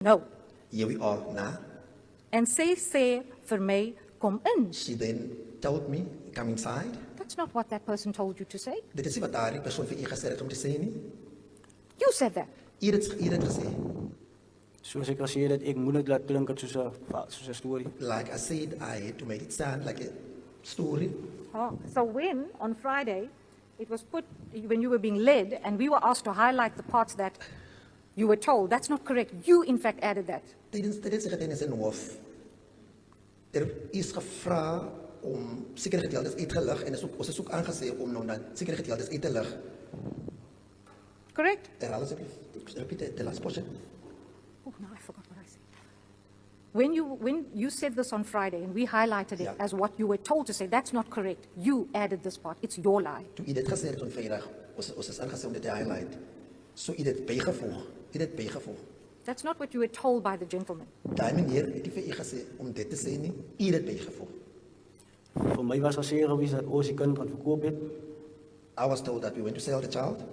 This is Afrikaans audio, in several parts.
No. Here we are now. En sy sê vir my, kom in. She then told me, come inside. That's not what that person told you to say. Dit is nie wat daardie persoon vir u gesê het om te sê nie. You said that. U het dit gesê. Soos ek al sê dat ek moet dit laat klink het soos 'n storie. Like I said, I had to make it sound like a story. Oh, so when, on Friday, it was put, when you were being led, and we were asked to highlight the parts that you were told, that's not correct. You, in fact, added that. Tijdens de getuigenis in Hof, is gevra om sekere gedeeltes uit te lig, en ons is ook aangesê om nou na sekere gedeeltes uit te lig. Correct? Herhaal asseblief, repeat the last portion. Oh, no, I forgot what I said. When you said this on Friday, and we highlighted it Yeah. as what you were told to say, that's not correct. You added this part. It's your lie. Toe u dit gesê het on Vrydag, ons is aangesê om dit te highlight. So u dit bygevoeg, That's not what you were told by the gentleman. Daai meneer het nie vir u gesê om dit te sê nie, u het dit bygevoeg. Vir my was gesê gewees dat ons die kind gaan verkoop het I was told that we went to sell the child,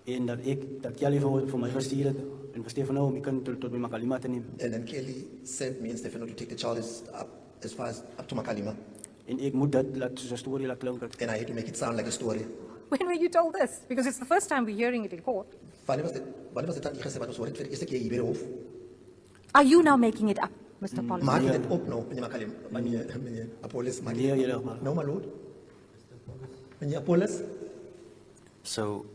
en dat Kelly vir my gestuur het en vir Stefano om die kind tot by Makalima te neem. and then Kelly sent me and Stefano to take the child as far as up to Makalima, En ek moet dit laat soos 'n storie laat klink het. and I had to make it sound like a story. When were you told this? Because it's the first time we're hearing it in court. Wanneer was dit dat u gesê wat ons hoor het vir die eerste keer hier by die hof? Are you now making it up, Mr. Policy? Maak u dit op nou, meneer Makalima, meneer Apollos, maak u Meneer, dit julle op. maar. No, my lord. Meneer Apollos, So,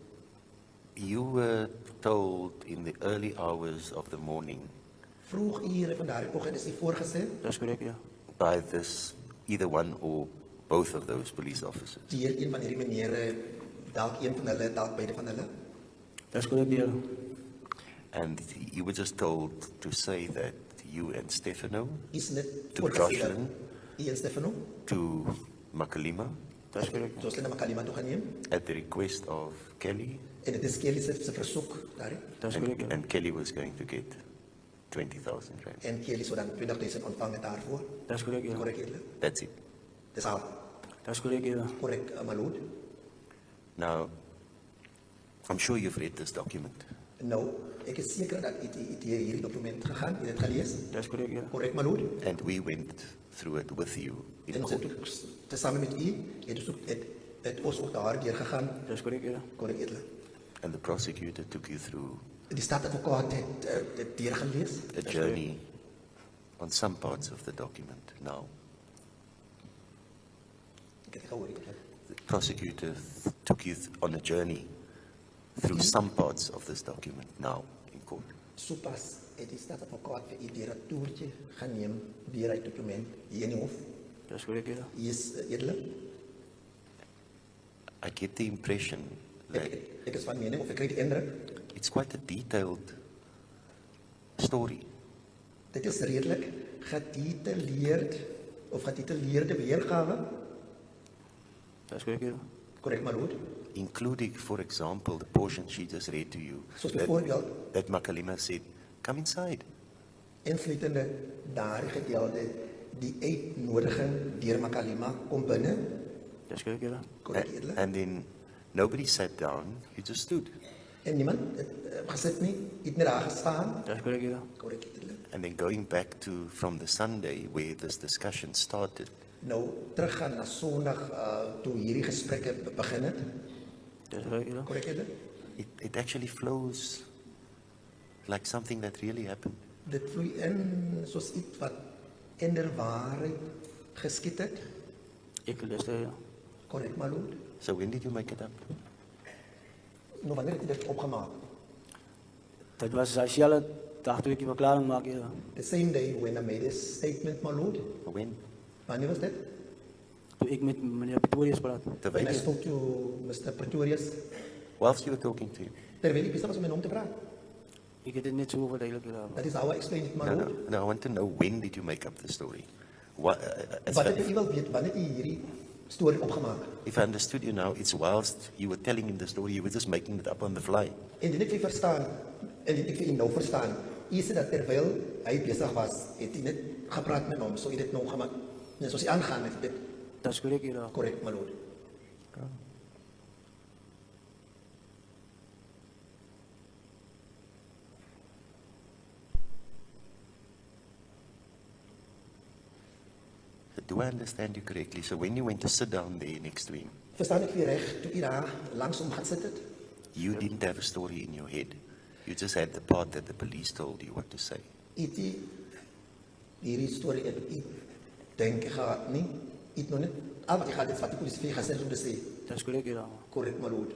you were told in the early hours of the morning vroeg ure van daardie oggend is u voorgesê Dis korrek, ja. by this, either one or both of those police officers, deur een van hierdie menere, dalk een van hulle, dalk beide van hulle. Dis korrek, ja. and you were just told to say that you and Stefano Is net To voorgesê dat Jocelyn. u en Stefano, to Makalima Dis korrek. Jocelyn na Makalima toe gaan neem, at the request of Kelly, en dit is Kelly se versoek daarin, Dis korrek, ja. and Kelly was going to get 20,000 rand. en Kelly sou dan 20,000 ontvang met daarvoor. Dis korrek, ja. Korrek, Edele? That's it. Dis al Dis korrek, ja. korrek, my lord. Now, I'm sure you've read this document. Nou, ek is seker dat u het hierdie dokument gegaan, u het dit gelees. Dis korrek, ja. Korrek, my lord. And we went through it with you in En ons court. het ook tesame met u, het ons ook daar deur gegaan. Dis korrek, ja. Korrek, Edele. And the prosecutor took you through Die staatsadvokaat het dit deurgelees. a journey on some parts of the document. Now, Ek het gehoor. the prosecutor took you on a journey through some parts of this document now in court. Sopas het die staatsadvokaat vir u deur 'n toertjie geneem deur hy dokument hier in die hof. Dis korrek, ja. U is Edele. I get the impression that Ek is van mening of ek kry die indruk, it's quite a detailed story. dit is redelik gedetailleerde weergawe. Dis korrek, ja. Korrek, my lord. Including, for example, the portion she just read to you, Soos byvoorbeeld, that Makalima said, come inside. insluitende daardie gedeelte, die uitnodiging deur Makalima kom binne. Dis korrek, ja. Korrek, Edele. And then nobody sat down, you just stood. En niemand het gesit nie, het net daar gestaan. Dis korrek, ja. Korrek, Edele. And then going back to from the Sunday where this discussion started, Nou, teruggaan na Sondag, toe hierdie gesprekke begin het. Dis korrek, ja. Korrek, Edele. it actually flows like something that really happened. Dit vloei in soos iets wat in der waarheid geskied het. Ek lees dit, ja. Korrek, my lord. So when did you make it up? Nou, wanneer het jy dit opgemaak? Dit was as jy al dag toe ek die verklaring maak, ja. The same day when I made a statement, my lord. When? Wanneer was dit? Toe ek met meneer Pretorius praat. When I Terwijl, spoke to Mr. Pretorius, whilst you were talking to him. terwyl ek besig was om met hom te praat. Ek het dit net so verduidelik, ja. That is how I explained it, my No, lord. I want to know, when did you make up the story? What, Wat het jy wil weet, wanneer jy hierdie storie opgemaak? if I understood you now, it's whilst you were telling him the story, you were just making it up on the fly. En dit ek vir verstaan, en dit ek vir nou verstaan, jy sê dat terwyl hy besig was, het hy net gepraat met hom, so hy dit nou gemaak, net soos hy aangaan het, dit Dis korrek, ja. korrek, my lord. But do I understand you correctly? So when you went to sit down there next to him, Verstaan ek weer reg, toe u daar langs hom gaan sit het? you didn't have a story in your head. You just had the part that the police told you what to say. Het u hierdie storie in u denke gehad nie? U het nog net, al wat jy gehad het, wat die polisie vir jy gaan sê om te sê. Dis korrek, Julle. Correct, my lord.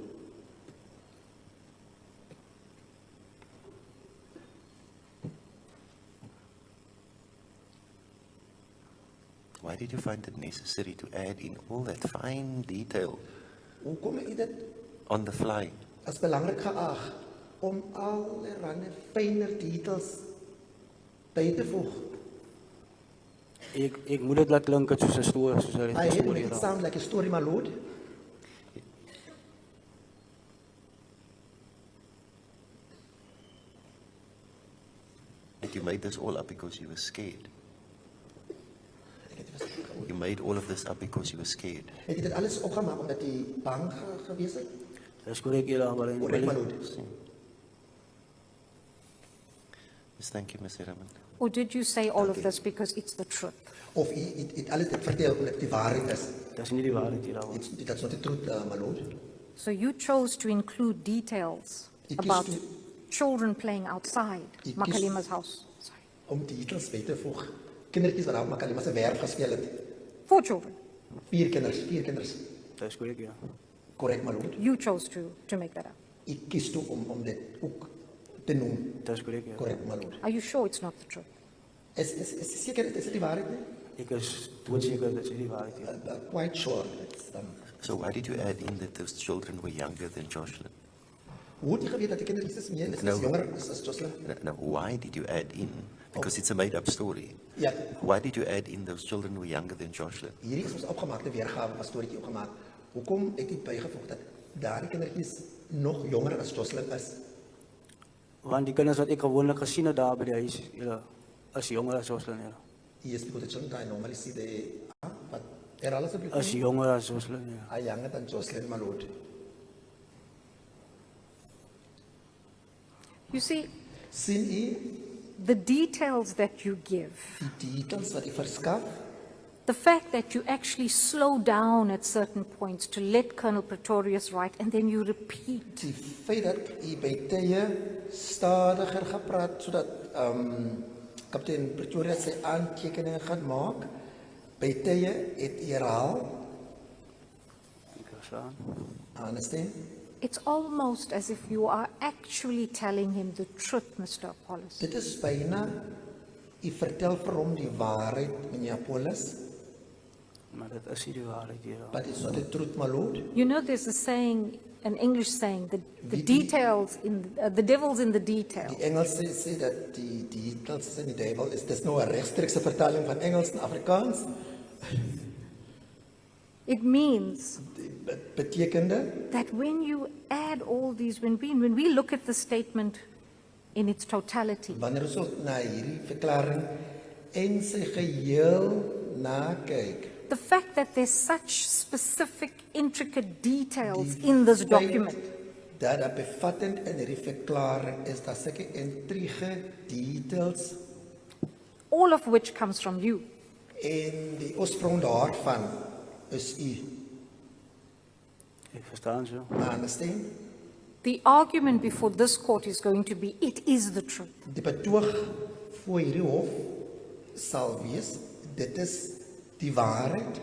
Why did you find it necessary to add in all that fine detail Hoe kom u dit on the fly? as belangrik geag om allerlei fynere details by te voeg? Ek moet dit laat klink soos 'n storie, soos 'n I had to storie. make it sound like a story, my lord. That you made this all up because you were scared. Ek het nie verstaan. You made all of this up because you were scared. Het jy dit alles opgemaak omdat jy bang gewees het? Dis korrek, Julle, maar Correct, my lord. Yes, thank you, Mr. Raman. Or did you say all of this because it's the truth? Of jy het alles dit vertel omdat die waarheid is? Dis nie die waarheid, Julle. That's not the truth, my lord. So you chose to include details Ik kies about toe- children playing outside Ik kies- Makalima's house. Sorry. Om details by te voeg. Kindertjies wat daar op Makalima se werf gespeel het. 4 children. 4 kinders. Dis korrek, Julle. Correct, my lord. You chose to make that up. Ek kies toe om dit ook te noem. Dis korrek, Julle. Correct, my lord. Are you sure it's not the truth? Is seker is dit die waarheid nie? Ek is doodseker dit is nie die waarheid, Julle. Quite sure. So why did you add in that those children were younger than Jocelyn? Hoe het jy geweet dat die kindertjies is meer is Nou- jonger as Jocelyn? Now, why did you add in? Because it's a made-up story. Ja, Why did you add in those children were younger than Jocelyn? hierdie is ons opgemaakte weergawe van storieetjie opgemaak. Hoekom het jy bygevoeg dat daardie kindertjies nog jonger as Jocelyn is? Want die kinders wat ek gewoonlik gesien het daar by die huis, Julle, is jonger as Jocelyn, Julle. Yes, because the children I normally see but they're also Is jonger as Jocelyn, Julle. are younger than Jocelyn, my lord. You see, Sien u the details that you give, die details wat u verskaf? the fact that you actually slow down at certain points to let Colonel Pretorius write and then you repeat. Die feit dat u by tye stadiger gepraat sodat kaptein Pretoria sy aantekeninge gaan maak. By tye het u herhaal. Ek verstaan. Understand? It's almost as if you are actually telling him the truth, Mr. Apollos. Dit is byna u vertel vir hom die waarheid, meneer Apollos, Maar dit is nie die waarheid, Julle. but it's not the truth, my lord. You know, there's a saying, an English saying, the Die- details the devil's in the detail. Die Engels sê dat die details in die duiwel is. Dis nou 'n regstreekse vertaling van Engels na Afrikaans. It means Dit betekende that when you add all these, when we look at the statement in its totality, wanneer ons ook na hierdie verklaring en sy geheel nakyk, the fact that there's such specific, intricate details in this document, dat dat bevattend in hierdie verklaring is dat sulke intrige details all of which comes from you. en die oorsprong daarvan is u. Ek verstaan so. Understand? The argument before this court is going to be, it is the truth. Die betoog voor hierdie hof sal wees, dit is die waarheid.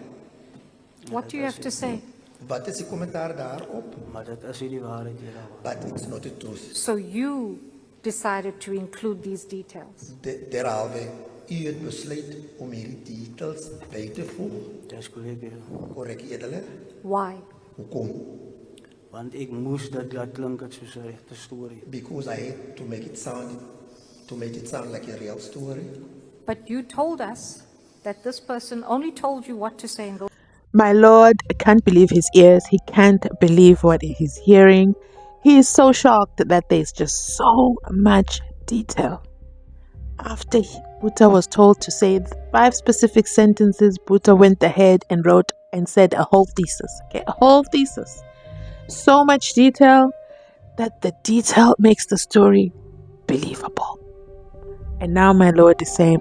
What do you have to say? Wat is die kommentaar daarop? Maar dit is nie die waarheid, Julle. But it's not the truth. So you decided to include these details. Derhalwe, u het besluit om hierdie details by te voeg. Dis korrek, Julle. Korrek, edele? Why? Hoekom? Want ek moes dit laat klink soos 'n regte storie. Because I had to make it sound like a real story. But you told us that this person only told you what to say and go. My Lord can't believe his ears. He can't believe what he's hearing. He is so shocked that there's just so much detail. After Buta was told to say 5 specific sentences, Buta went ahead and wrote and said a whole thesis. Okay, a whole thesis. So much detail that the detail makes the story believable. And now my Lord is saying,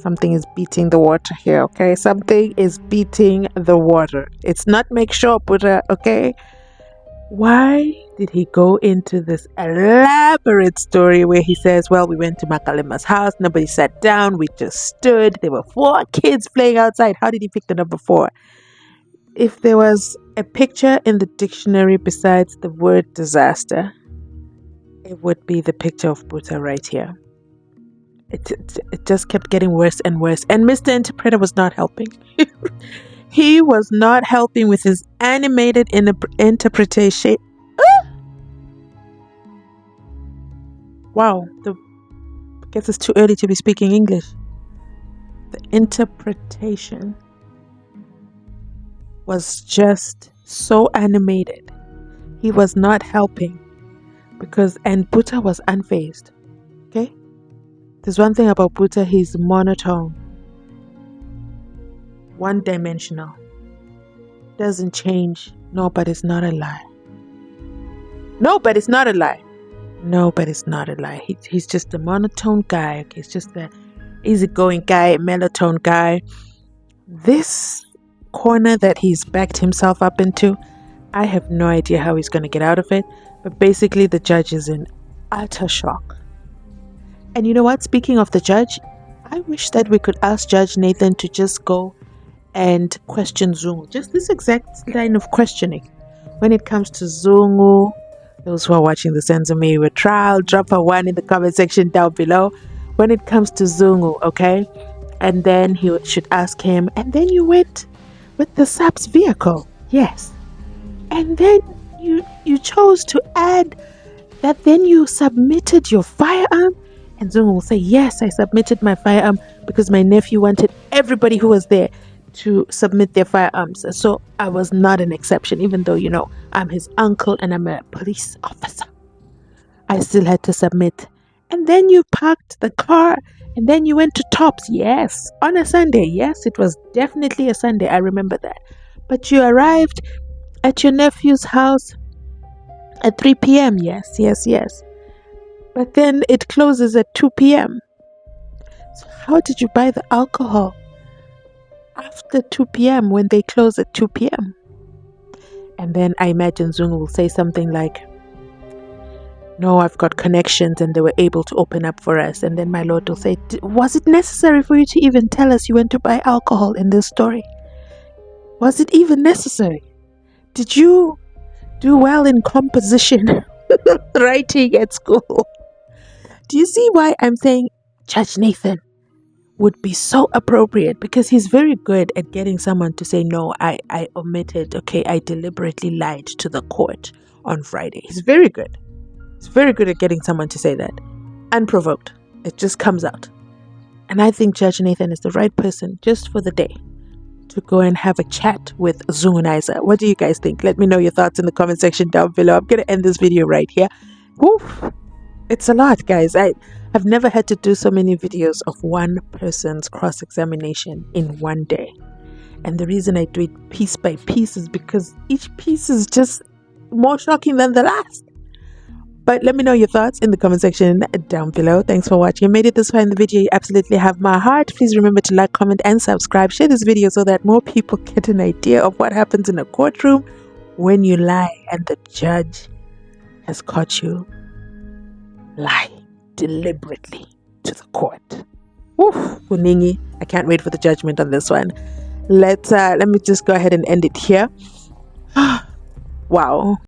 Something is beating the water here, okay? Something is beating the water. It's not make sure, Buta, okay? Why did he go into this elaborate story where he says, well, we went to Makalima's house, nobody sat down, we just stood, there were 4 kids playing outside. How did he pick the number 4? If there was a picture in the dictionary besides the word disaster, it would be the picture of Buta right here. It just kept getting worse and worse. And Mr. Interpreter was not helping. He was not helping with his animated interpretation. Wow. I guess it's too early to be speaking English. The interpretation was just so animated. He was not helping. And Buta was unfazed. Okay? There's one thing about Buta, he's monotone. One-dimensional. Doesn't change. No, but it's not a lie. No, but it's not a lie. No, but it's not a lie. He's just a monotone guy. Okay? He's just the easygoing guy, melatonin guy. This corner that he's backed himself up into, I have no idea how he's going to get out of it. But basically, the judge is in utter shock. And you know what? Speaking of the judge, I wish that we could ask Judge Nathan to just go and question Zungu. Just this exact line of questioning. When it comes to Zungu, those who are watching the Mzansi trial, drop a 1 in the comment section down below. When it comes to Zungu, okay? And then he should ask him, and then you went with the SAP's vehicle. Yes. And then you chose to add that then you submitted your firearm. And Zungu will say, yes, I submitted my firearm because my nephew wanted everybody who was there to submit their firearms. So I was not an exception, even though, I'm his uncle and I'm a police officer. I still had to submit. And then you parked the car and then you went to Tops. Yes, on a Sunday. Yes, it was definitely a Sunday. I remember that. But you arrived at your nephew's house at 3 p.m. Yes. But then it closes at 2 p.m. So how did you buy the alcohol after 2 p.m. when they close at 2 p.m.? And then I imagine Zungu will say something like, no, I've got connections and they were able to open up for us. And then my lord will say, was it necessary for you to even tell us you went to buy alcohol in this story? Was it even necessary? Did you do well in composition writing at school? Do you see why I'm saying Judge Nathan would be so appropriate? Because he's very good at getting someone to say, no, I omitted, okay, I deliberately lied to the court on Friday. He's very good. He's very good at getting someone to say that. Unprovoked. It just comes out. And I think Judge Nathan is the right person just for the day to go and have a chat with Zungu. What do you guys think? Let me know your thoughts in the comment section down below. I'm going to end this video right here. Woof. It's a lot, guys. I've never had to do so many videos of one person's cross-examination in one day. And the reason I do it piece by piece is because each piece is just more shocking than the last. But let me know your thoughts in the comment section down below. Thanks for watching. You made it this far in the video. You absolutely have my heart. Please remember to like, comment, and subscribe. Share this video so that more people get an idea of what happens in a courtroom when you lie and the judge has caught you lying deliberately to the court. Woof, Kuningi. I can't wait for the judgment on this one. Let me just go ahead and end it here. Wow.